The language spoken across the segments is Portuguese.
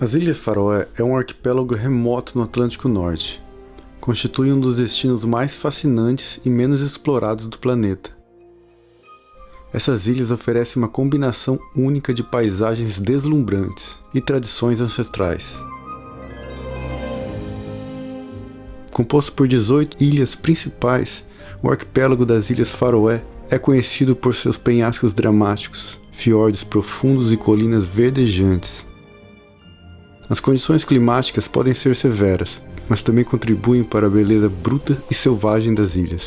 As Ilhas Faroé é um arquipélago remoto no Atlântico Norte. Constitui um dos destinos mais fascinantes e menos explorados do planeta. Essas ilhas oferecem uma combinação única de paisagens deslumbrantes e tradições ancestrais. Composto por 18 ilhas principais, o arquipélago das Ilhas Faroé é conhecido por seus penhascos dramáticos, fiordes profundos e colinas verdejantes. As condições climáticas podem ser severas, mas também contribuem para a beleza bruta e selvagem das ilhas.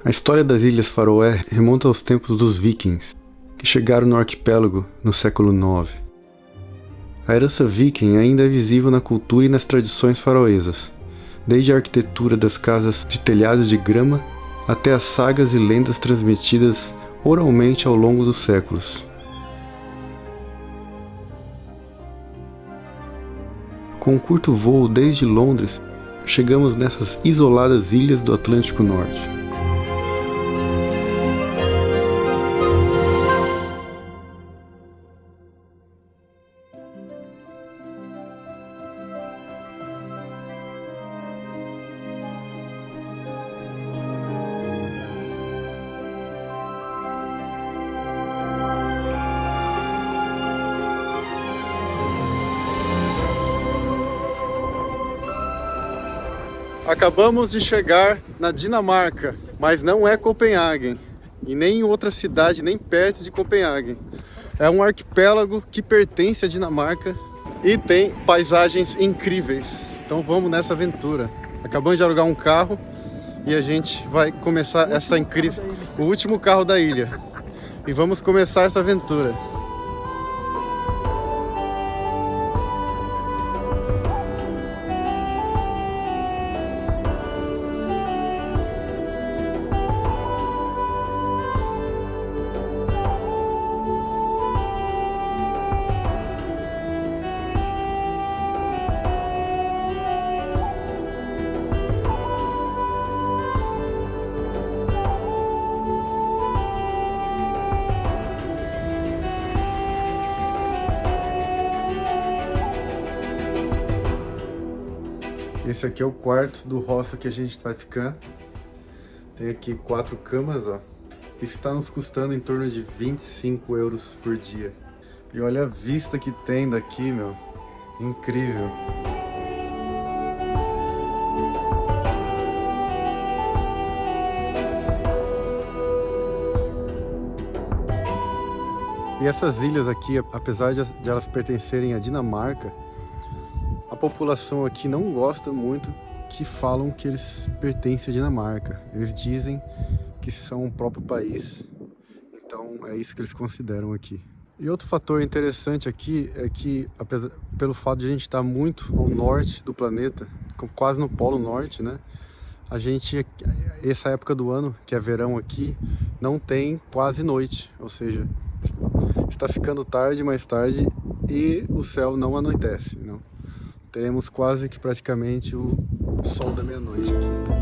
A história das Ilhas Faroé remonta aos tempos dos vikings, que chegaram no arquipélago no século IX. A herança viking ainda é visível na cultura e nas tradições faroesas, desde a arquitetura das casas de telhados de grama até as sagas e lendas transmitidas oralmente ao longo dos séculos. Com um curto voo desde Londres, chegamos nessas isoladas ilhas do Atlântico Norte. Acabamos de chegar na Dinamarca, mas não é Copenhague, e nem em outra cidade, nem perto de Copenhague. É um arquipélago que pertence à Dinamarca e tem paisagens incríveis. Então vamos nessa aventura. Acabamos de alugar um carro e a gente vai começar essa incrível... O último carro da ilha. E vamos começar essa aventura. Esse aqui é o quarto do hostel que a gente vai ficar. Tem aqui 4 camas, ó. Isso está nos custando em torno de 25 euros por dia. E olha a vista que tem daqui, meu. Incrível. E essas ilhas aqui, apesar de elas pertencerem à Dinamarca, a população aqui não gosta muito que falam que eles pertencem à Dinamarca. Eles dizem que são o próprio país. Então é isso que eles consideram aqui. E outro fator interessante aqui é que, pelo fato de a gente estar muito ao norte do planeta, quase no Polo Norte, né? Essa época do ano, que é verão aqui, não tem quase noite. Ou seja, está ficando tarde, mais tarde, e o céu não anoitece, não. Teremos quase que praticamente o sol da meia-noite aqui.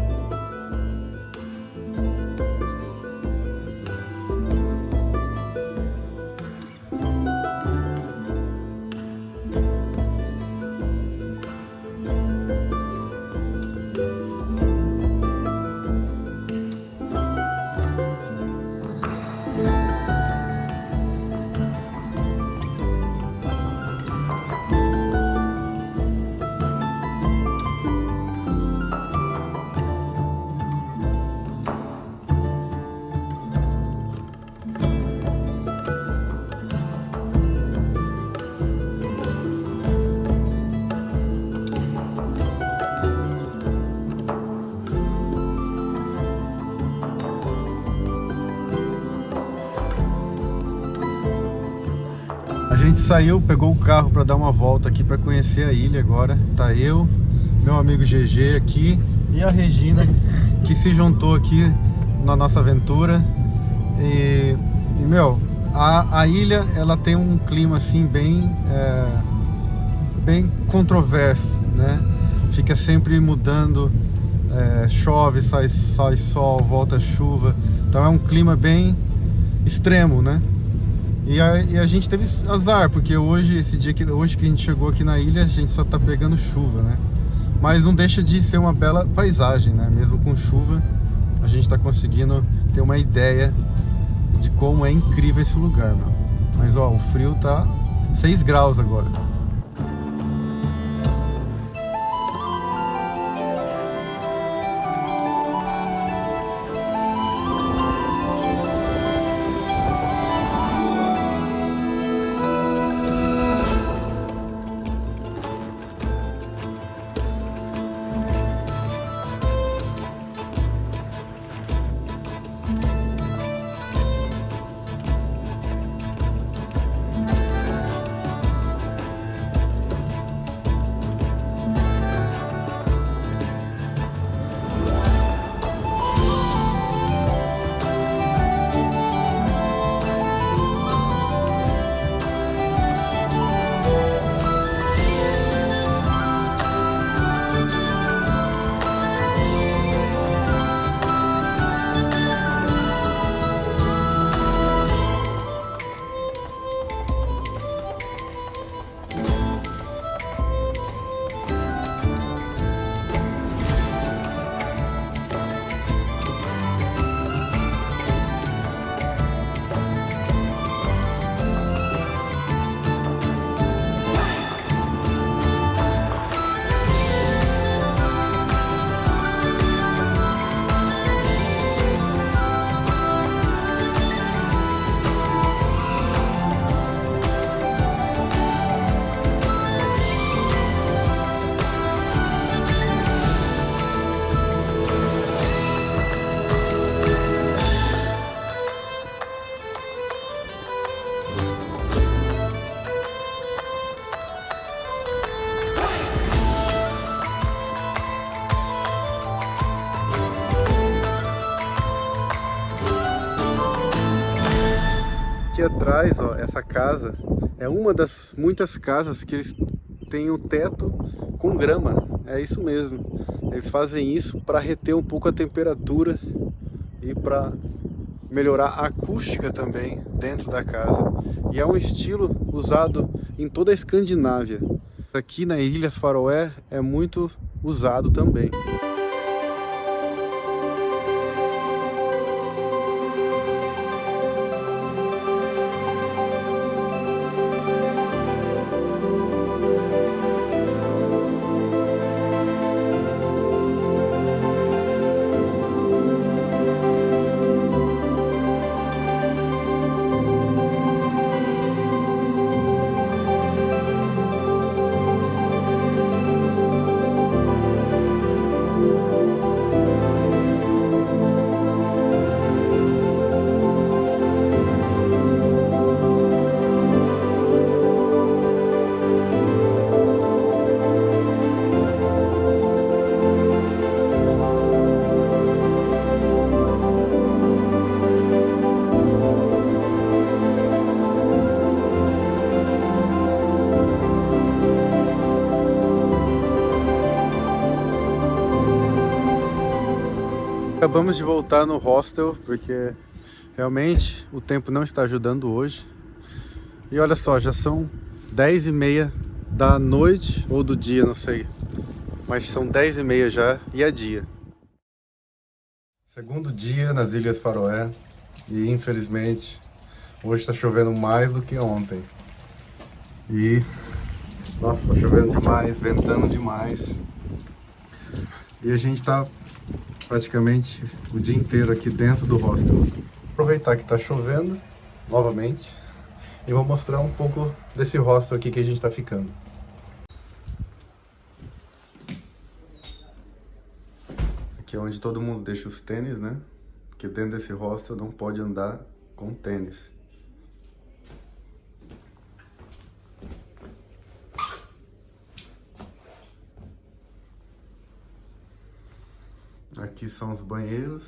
A gente saiu, pegou o carro para dar uma volta aqui para conhecer a ilha agora. Tá eu, meu amigo GG aqui e a Regina que se juntou aqui na nossa aventura. E meu, a ilha ela tem um clima assim bem controverso, né? Fica sempre mudando, chove, sai sol, volta chuva. Então é um clima bem extremo, né? E a gente teve azar, porque hoje, hoje que a gente chegou aqui na ilha, a gente só tá pegando chuva, né? Mas não deixa de ser uma bela paisagem, né? Mesmo com chuva, a gente tá conseguindo ter uma ideia de como é incrível esse lugar, meu. Mas ó, o frio tá 6 graus agora. Aqui atrás, ó, essa casa é uma das muitas casas que eles têm o teto com grama. É isso mesmo. Eles fazem isso para reter um pouco a temperatura e para melhorar a acústica também dentro da casa. E é um estilo usado em toda a Escandinávia. Aqui nas Ilhas Faroé é muito usado também. Acabamos de voltar no hostel, porque realmente o tempo não está ajudando hoje. E olha só, já são 10h30 da noite ou do dia, não sei. Mas são 10h30 já e é dia. Segundo dia nas Ilhas Faroé. E infelizmente hoje está chovendo mais do que ontem. E nossa, está chovendo demais, ventando demais. E a gente está praticamente o dia inteiro aqui dentro do hostel. Vou aproveitar que está chovendo novamente e vou mostrar um pouco desse hostel aqui que a gente está ficando. Aqui é onde todo mundo deixa os tênis, né? Porque dentro desse hostel não pode andar com tênis. Aqui são os banheiros.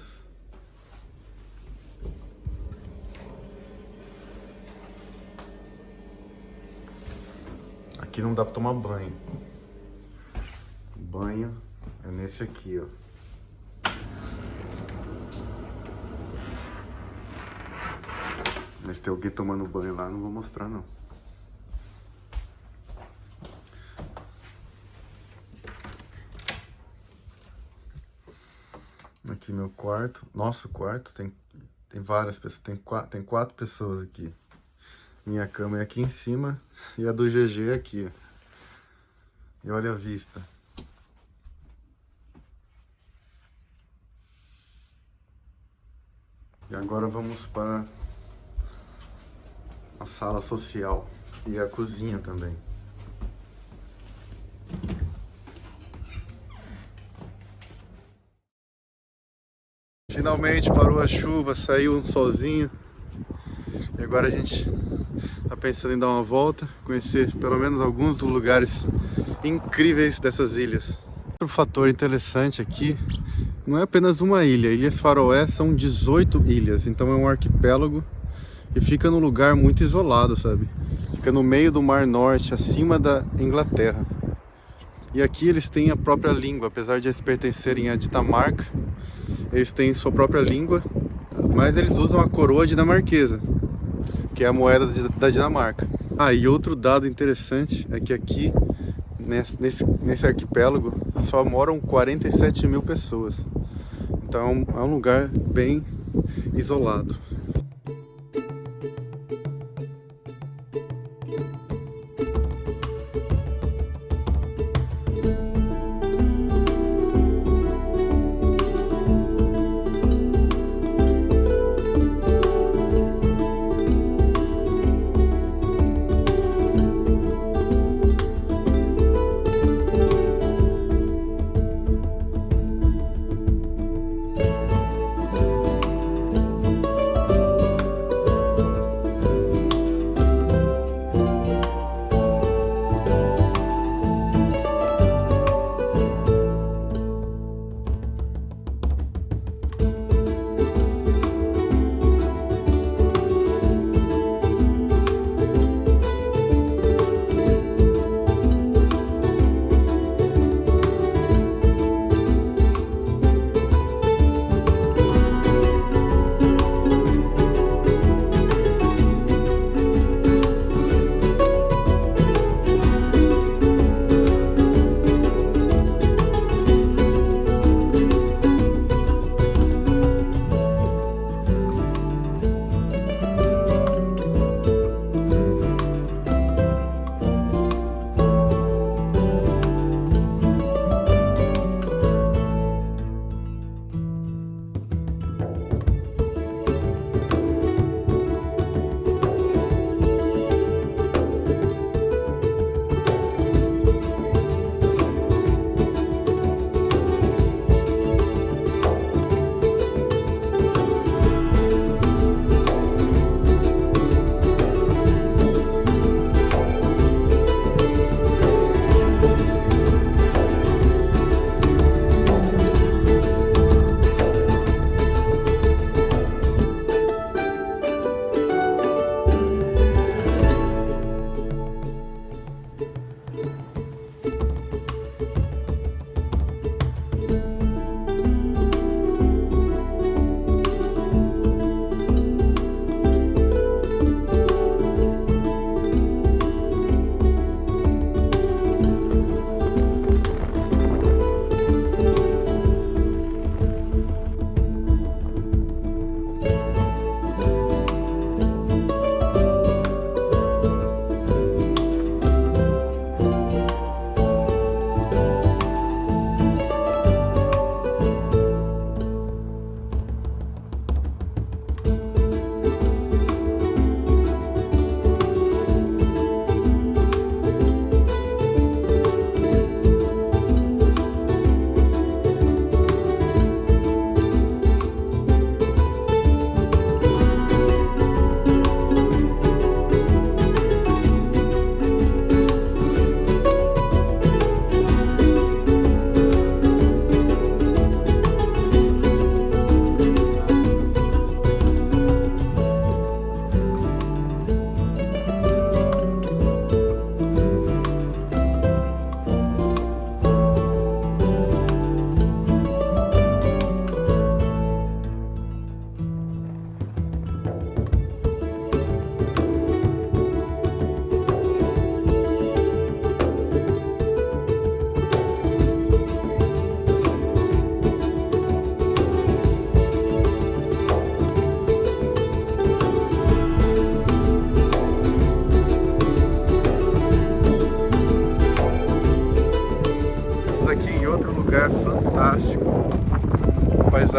Aqui não dá pra tomar banho. O banho é nesse aqui, ó. Mas tem alguém tomando banho lá, não vou mostrar não. Aqui meu quarto, nosso quarto, tem várias pessoas, tem quatro pessoas aqui. Minha cama é aqui em cima e a do GG é aqui. E olha a vista. E agora vamos para a sala social e a cozinha também. Finalmente parou a chuva, saiu um solzinho. E agora a gente tá pensando em dar uma volta, conhecer pelo menos alguns dos lugares incríveis dessas ilhas. Outro fator interessante aqui, não é apenas uma ilha. Ilhas Faroé são 18 ilhas, então é um arquipélago e fica num lugar muito isolado, sabe? Fica no meio do Mar Norte, acima da Inglaterra. E aqui eles têm a própria língua, apesar de eles pertencerem à Dinamarca, eles têm sua própria língua, mas eles usam a coroa dinamarquesa, que é a moeda da Dinamarca. Ah, e outro dado interessante é que aqui, nesse arquipélago, só moram 47 mil pessoas. Então é um lugar bem isolado.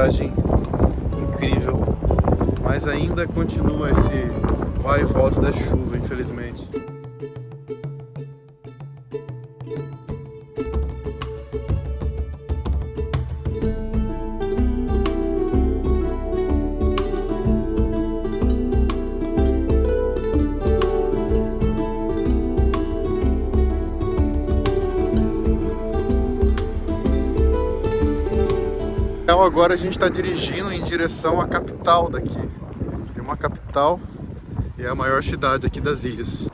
paisagem incrível, mas ainda continua esse vai e volta da chuva, infelizmente. Então agora a gente está dirigindo em direção à capital daqui. Tem uma capital e é a maior cidade aqui das ilhas.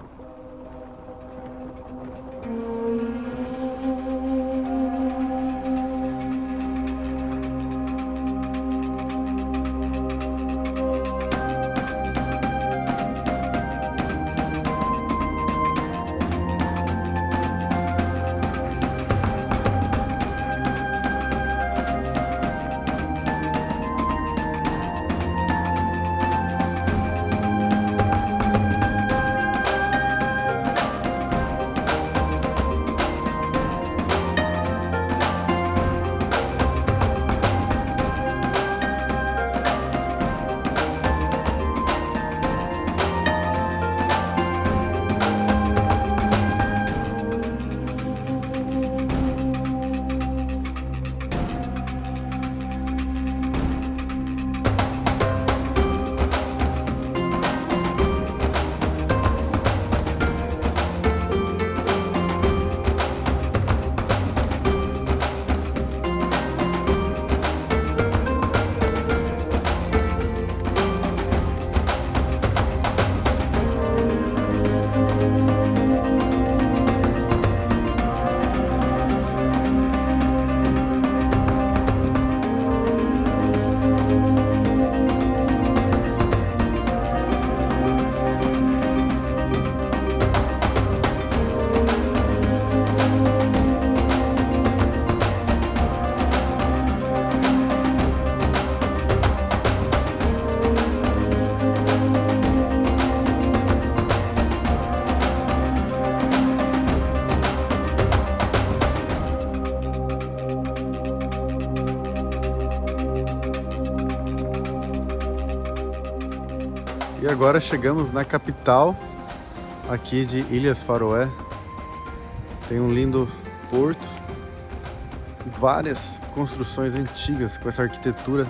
E agora chegamos na capital aqui de Ilhas Faroé. Tem um lindo porto, várias construções antigas com essa arquitetura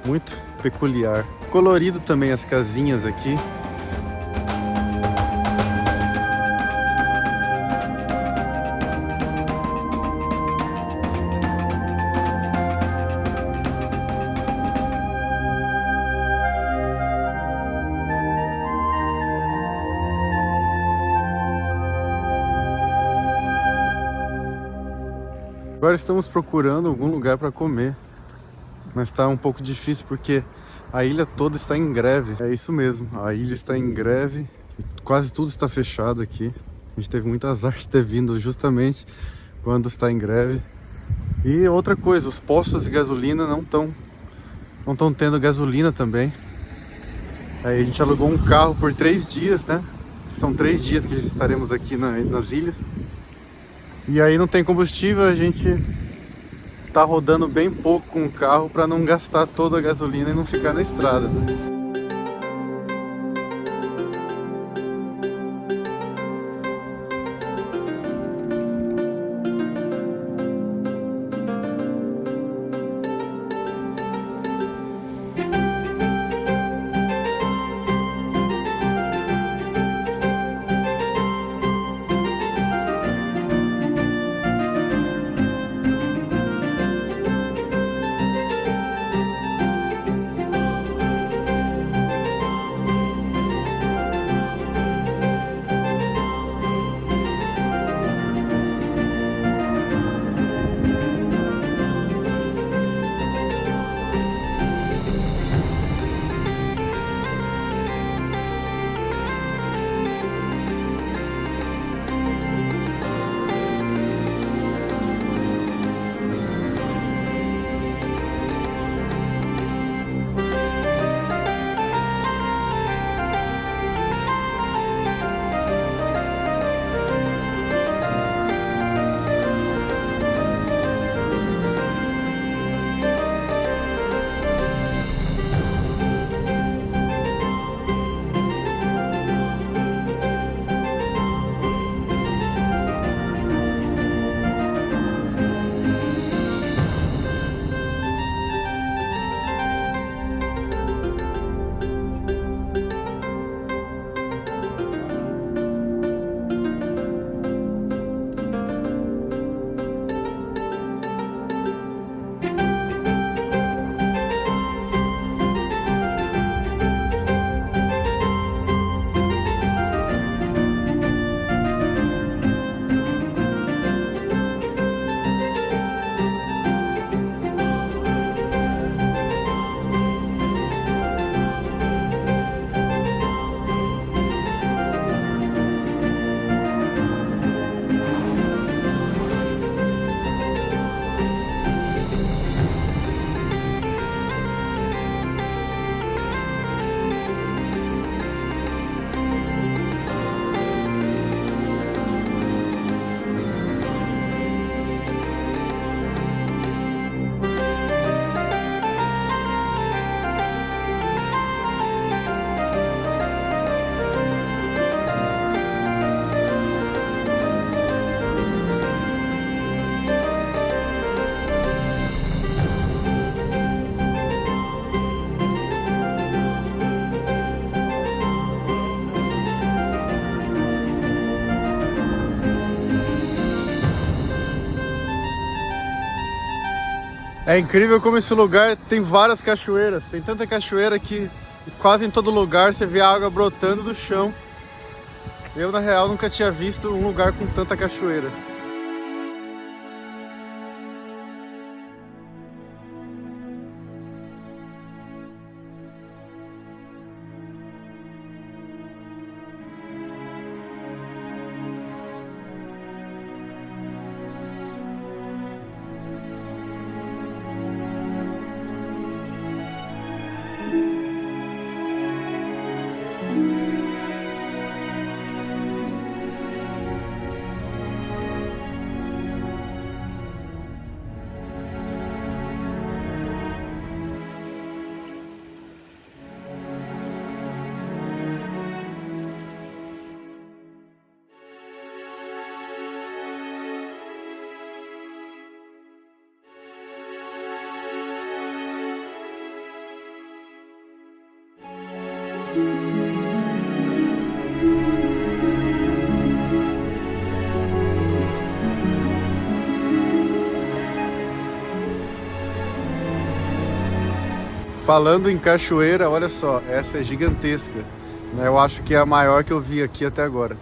muito peculiar. Colorido também as casinhas aqui. Agora estamos procurando algum lugar para comer, mas está um pouco difícil porque a ilha toda está em greve. É isso mesmo, a ilha está em greve, quase tudo está fechado aqui. A gente teve muito azar de ter vindo justamente quando está em greve. E outra coisa, os postos de gasolina não estão tendo gasolina também. Aí a gente alugou um carro por 3 dias, né? São 3 dias que estaremos aqui nas ilhas. E aí não tem combustível, a gente tá rodando bem pouco com o carro para não gastar toda a gasolina e não ficar na estrada, né? É incrível como esse lugar tem várias cachoeiras. Tem tanta cachoeira que quase em todo lugar você vê a água brotando do chão. Eu, na real, nunca tinha visto um lugar com tanta cachoeira. Falando em cachoeira, olha só, essa é gigantesca, né? Eu acho que é a maior que eu vi aqui até agora.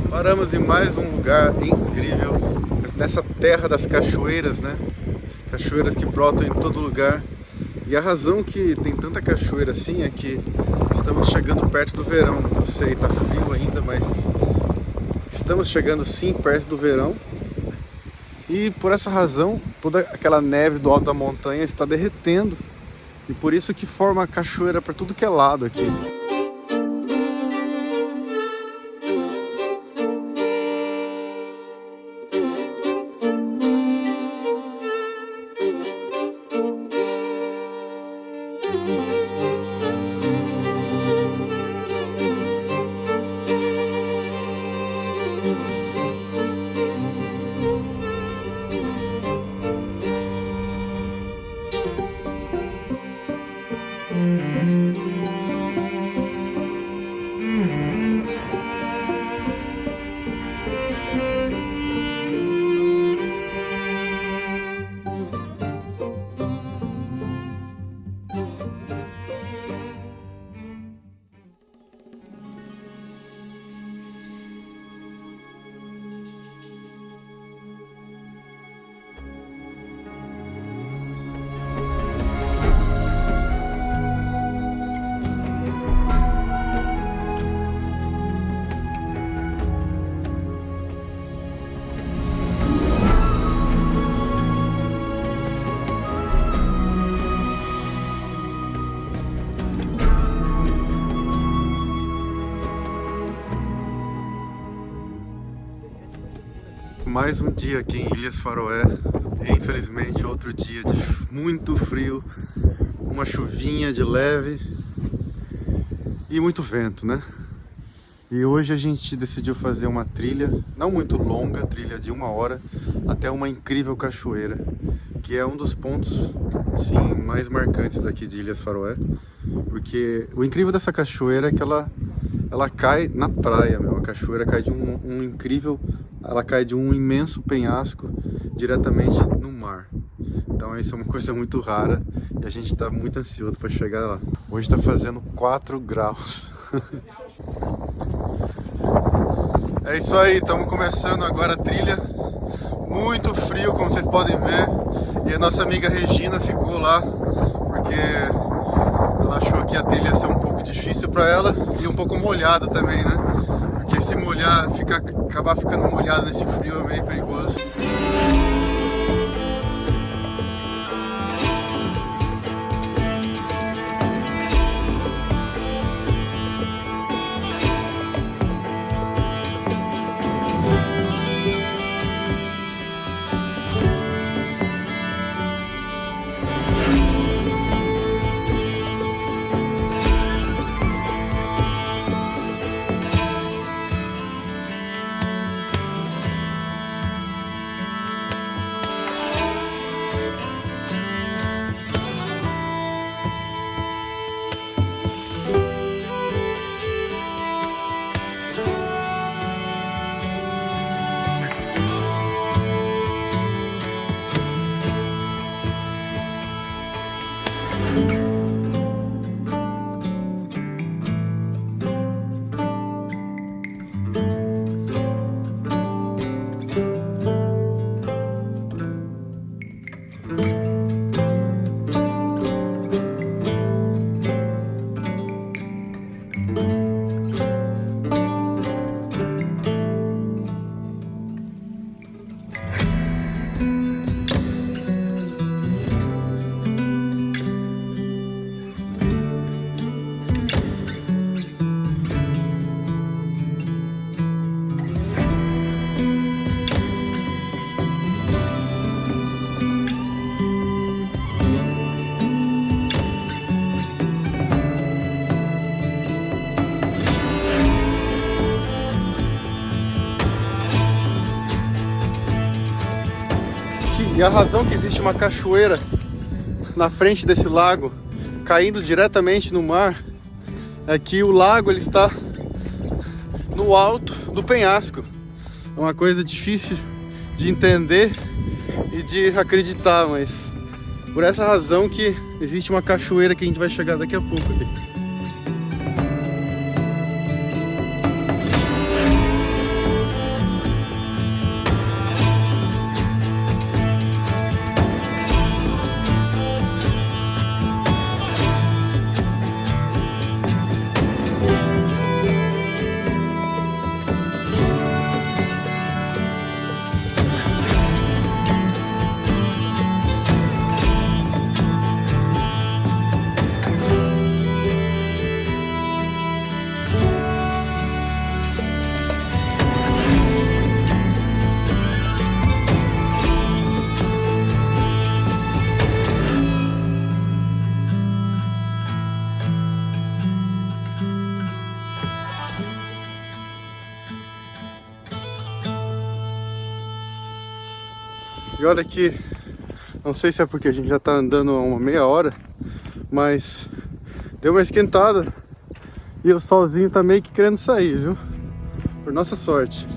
Paramos em mais um lugar incrível, nessa terra das cachoeiras, né? Cachoeiras que brotam em todo lugar. E a razão que tem tanta cachoeira assim é que estamos chegando perto do verão. Eu sei, tá frio ainda, mas estamos chegando sim perto do verão. E por essa razão, toda aquela neve do alto da montanha está derretendo. E por isso que forma cachoeira para tudo que é lado aqui. Mais um dia aqui em Ilhas Faroé. Infelizmente outro dia de muito frio, uma chuvinha de leve e muito vento, né? E hoje a gente decidiu fazer uma trilha, não muito longa, trilha de 1 hora, até uma incrível cachoeira, que é um dos pontos assim, mais marcantes daqui de Ilhas Faroé. Porque o incrível dessa cachoeira é que ela cai na praia, meu. A cachoeira cai de um incrível, ela cai de um imenso penhasco diretamente no mar. Então isso é uma coisa muito rara e a gente está muito ansioso para chegar lá. Hoje está fazendo 4 graus. É isso aí, estamos começando agora a trilha. Muito frio, como vocês podem ver. E a nossa amiga Regina ficou lá porque ela achou que a trilha ia ser um pouco difícil para ela e um pouco molhada também, né? Porque se molhar, acabar ficando molhado nesse frio é meio perigoso. E a razão que existe uma cachoeira na frente desse lago, caindo diretamente no mar, é que o lago ele está no alto do penhasco. É uma coisa difícil de entender e de acreditar, mas por essa razão que existe uma cachoeira que a gente vai chegar daqui a pouco ali. E olha aqui, não sei se é porque a gente já tá andando há uma meia hora, mas deu uma esquentada e o solzinho tá meio que querendo sair, viu? Por nossa sorte.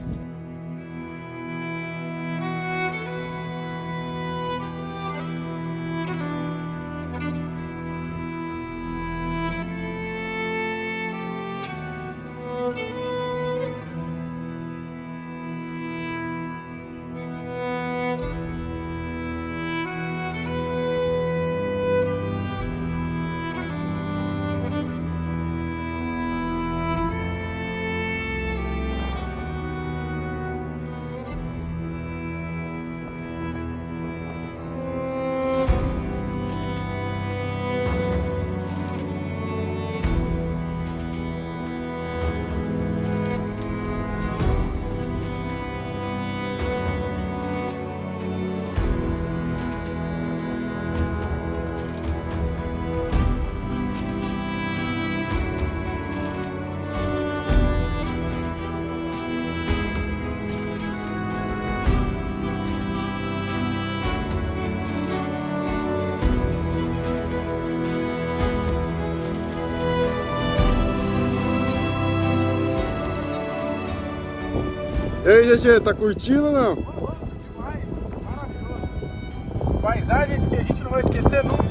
aí, GG, tá curtindo ou não? Demais, maravilhoso. Paisagens que a gente não vai esquecer nunca.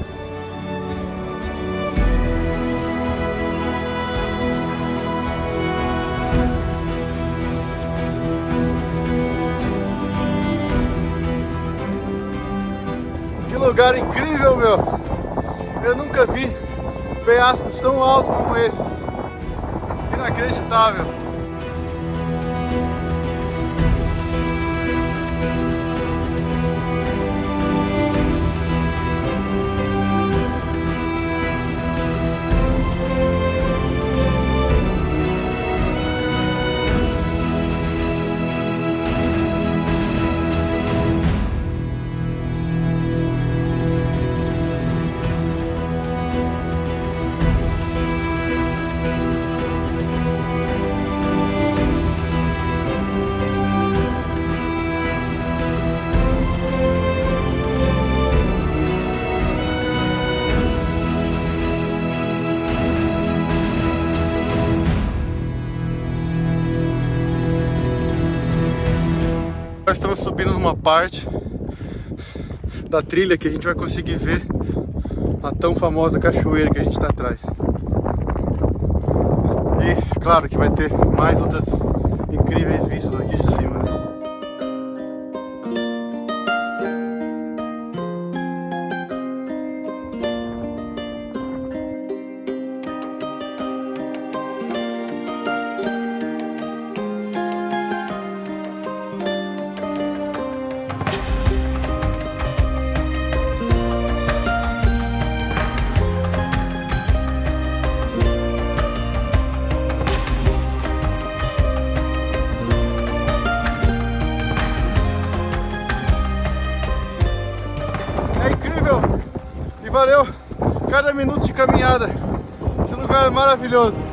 Que lugar incrível, meu! Eu nunca vi penhascos tão altos como esse. Inacreditável! Nós estamos subindo numa parte da trilha que a gente vai conseguir ver a tão famosa cachoeira que a gente está atrás. E claro que vai ter mais outras incríveis vistas aqui de cima, né? Valeu cada minuto de caminhada. Esse lugar é maravilhoso.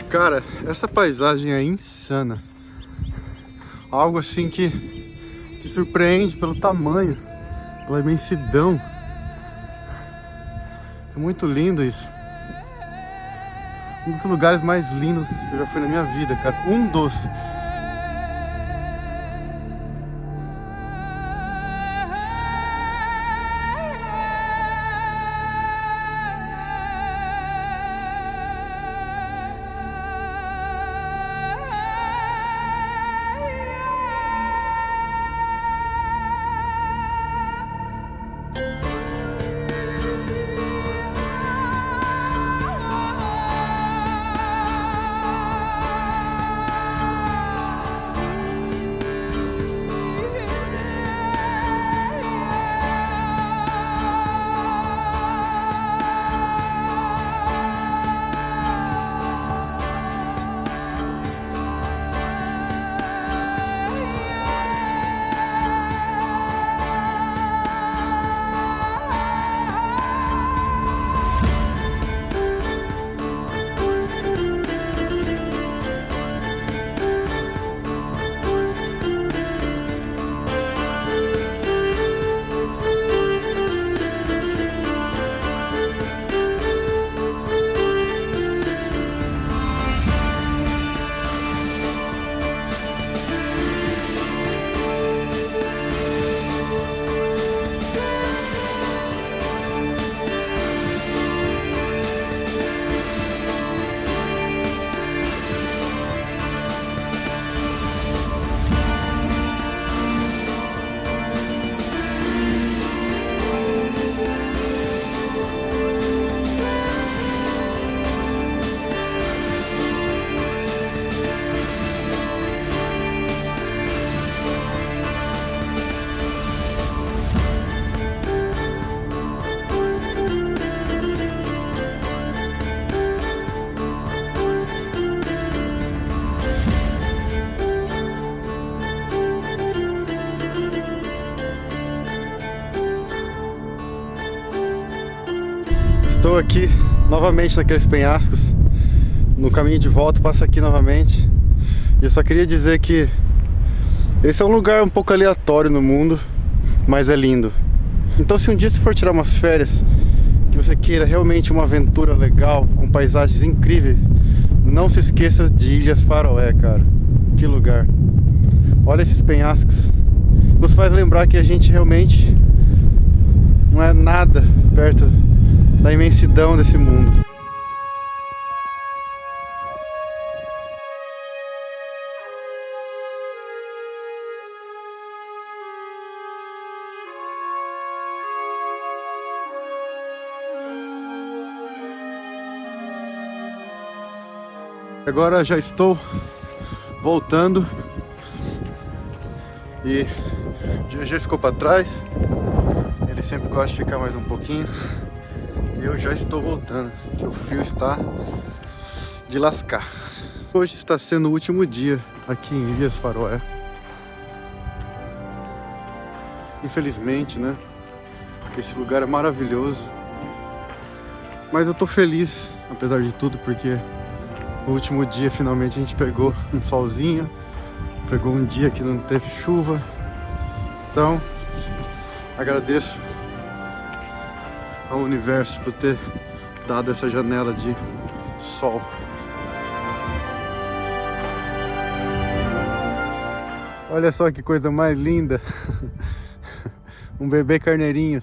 Cara, essa paisagem é insana. Algo assim que te surpreende pelo tamanho, pela imensidão. É muito lindo isso. Um dos lugares mais lindos que eu já fui na minha vida, cara. Um dos. estou aqui novamente naqueles penhascos. No caminho de volta passo aqui novamente. E eu só queria dizer que esse é um lugar um pouco aleatório no mundo, mas é lindo. Então se um dia você for tirar umas férias, que você queira realmente uma aventura legal, com paisagens incríveis, não se esqueça de Ilhas Faroé, cara. Que lugar. Olha esses penhascos. Nos faz lembrar que a gente realmente não é nada perto da imensidão desse mundo. Agora já estou voltando e o GG ficou para trás. Ele sempre gosta de ficar mais um pouquinho e eu já estou voltando, que o frio está de lascar. Hoje está sendo o último dia aqui em Ilhas Faroé. Infelizmente, né? Esse lugar é maravilhoso, mas eu tô feliz apesar de tudo, porque no último dia finalmente a gente pegou um solzinho, pegou um dia que não teve chuva. Então agradeço ao universo por ter dado essa janela de sol. Olha só que coisa mais linda. Um bebê carneirinho.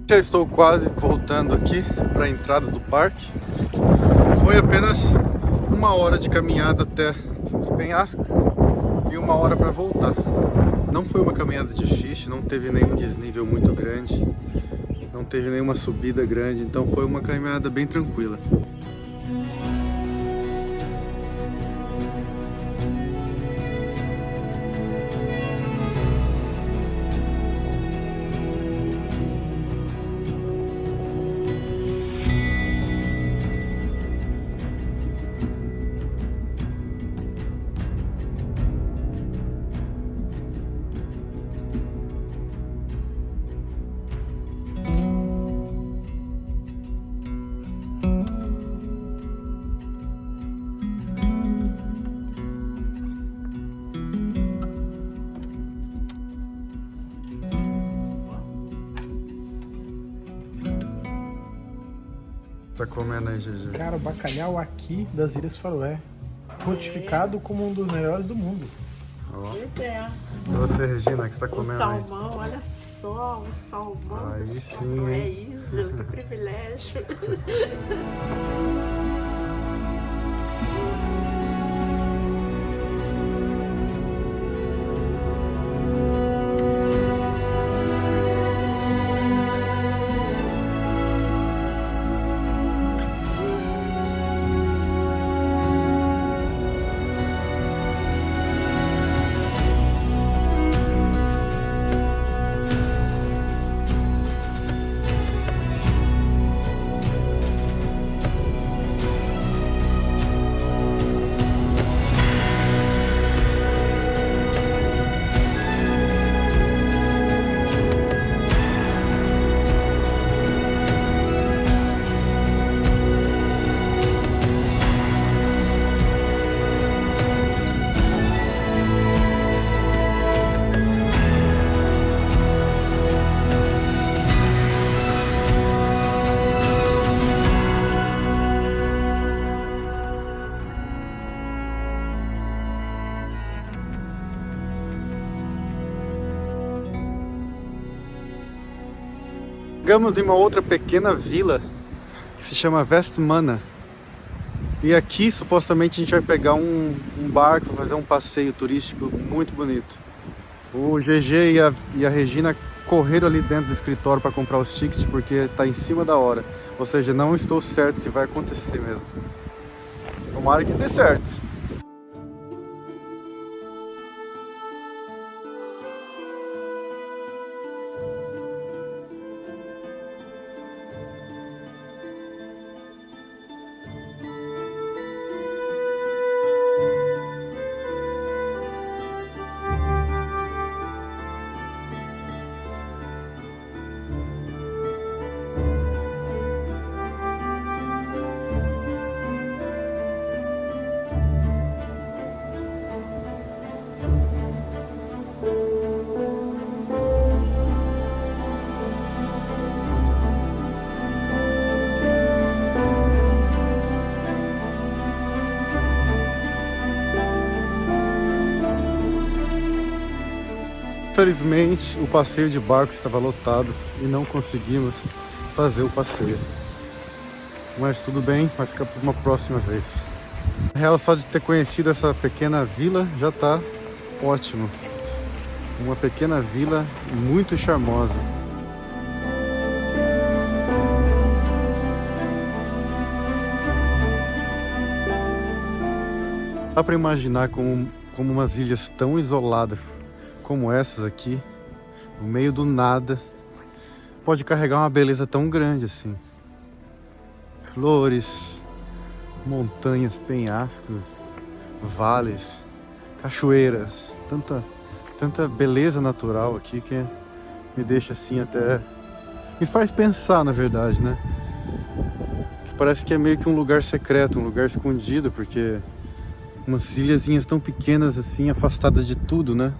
Já estou quase voltando aqui para a entrada do parque. Foi apenas 1 hora de caminhada até os penhascos e 1 hora para voltar. Não foi uma caminhada difícil, não teve nenhum desnível muito grande, não teve nenhuma subida grande, então foi uma caminhada bem tranquila. Tá comendo aí, GG? Cara, o bacalhau aqui das Ilhas Faroé, notificado como um dos melhores do mundo. Ó. Pois é. E você, Regina, o que você tá O comendo aí? salmão, olha só, o salmão. Aí do sim, Faroé, hein? isso, que privilégio. Chegamos em uma outra pequena vila que se chama Vestmanna. E aqui supostamente a gente vai pegar um barco, fazer um passeio turístico muito bonito. O GG e a Regina correram ali dentro do escritório para comprar os tickets porque está em cima da hora. Ou seja, não estou certo se vai acontecer mesmo. Tomara que dê certo. Infelizmente, o passeio de barco estava lotado e não conseguimos fazer o passeio. Mas tudo bem, vai ficar para uma próxima vez. Na real, só de ter conhecido essa pequena vila já está ótimo. Uma pequena vila muito charmosa. Dá para imaginar como umas ilhas tão isoladas como essas aqui, no meio do nada, pode carregar uma beleza tão grande assim. Flores, montanhas, penhascos, vales, cachoeiras, tanta beleza natural aqui que me deixa assim até... me faz pensar, na verdade, né? Que parece que é meio que um lugar secreto, um lugar escondido, porque umas ilhazinhas tão pequenas assim, afastadas de tudo, né?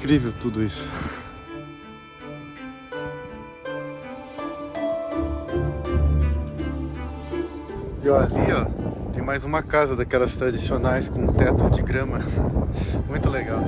Incrível tudo isso. E ó, ali ó, tem mais uma casa daquelas tradicionais com teto de grama. Muito legal.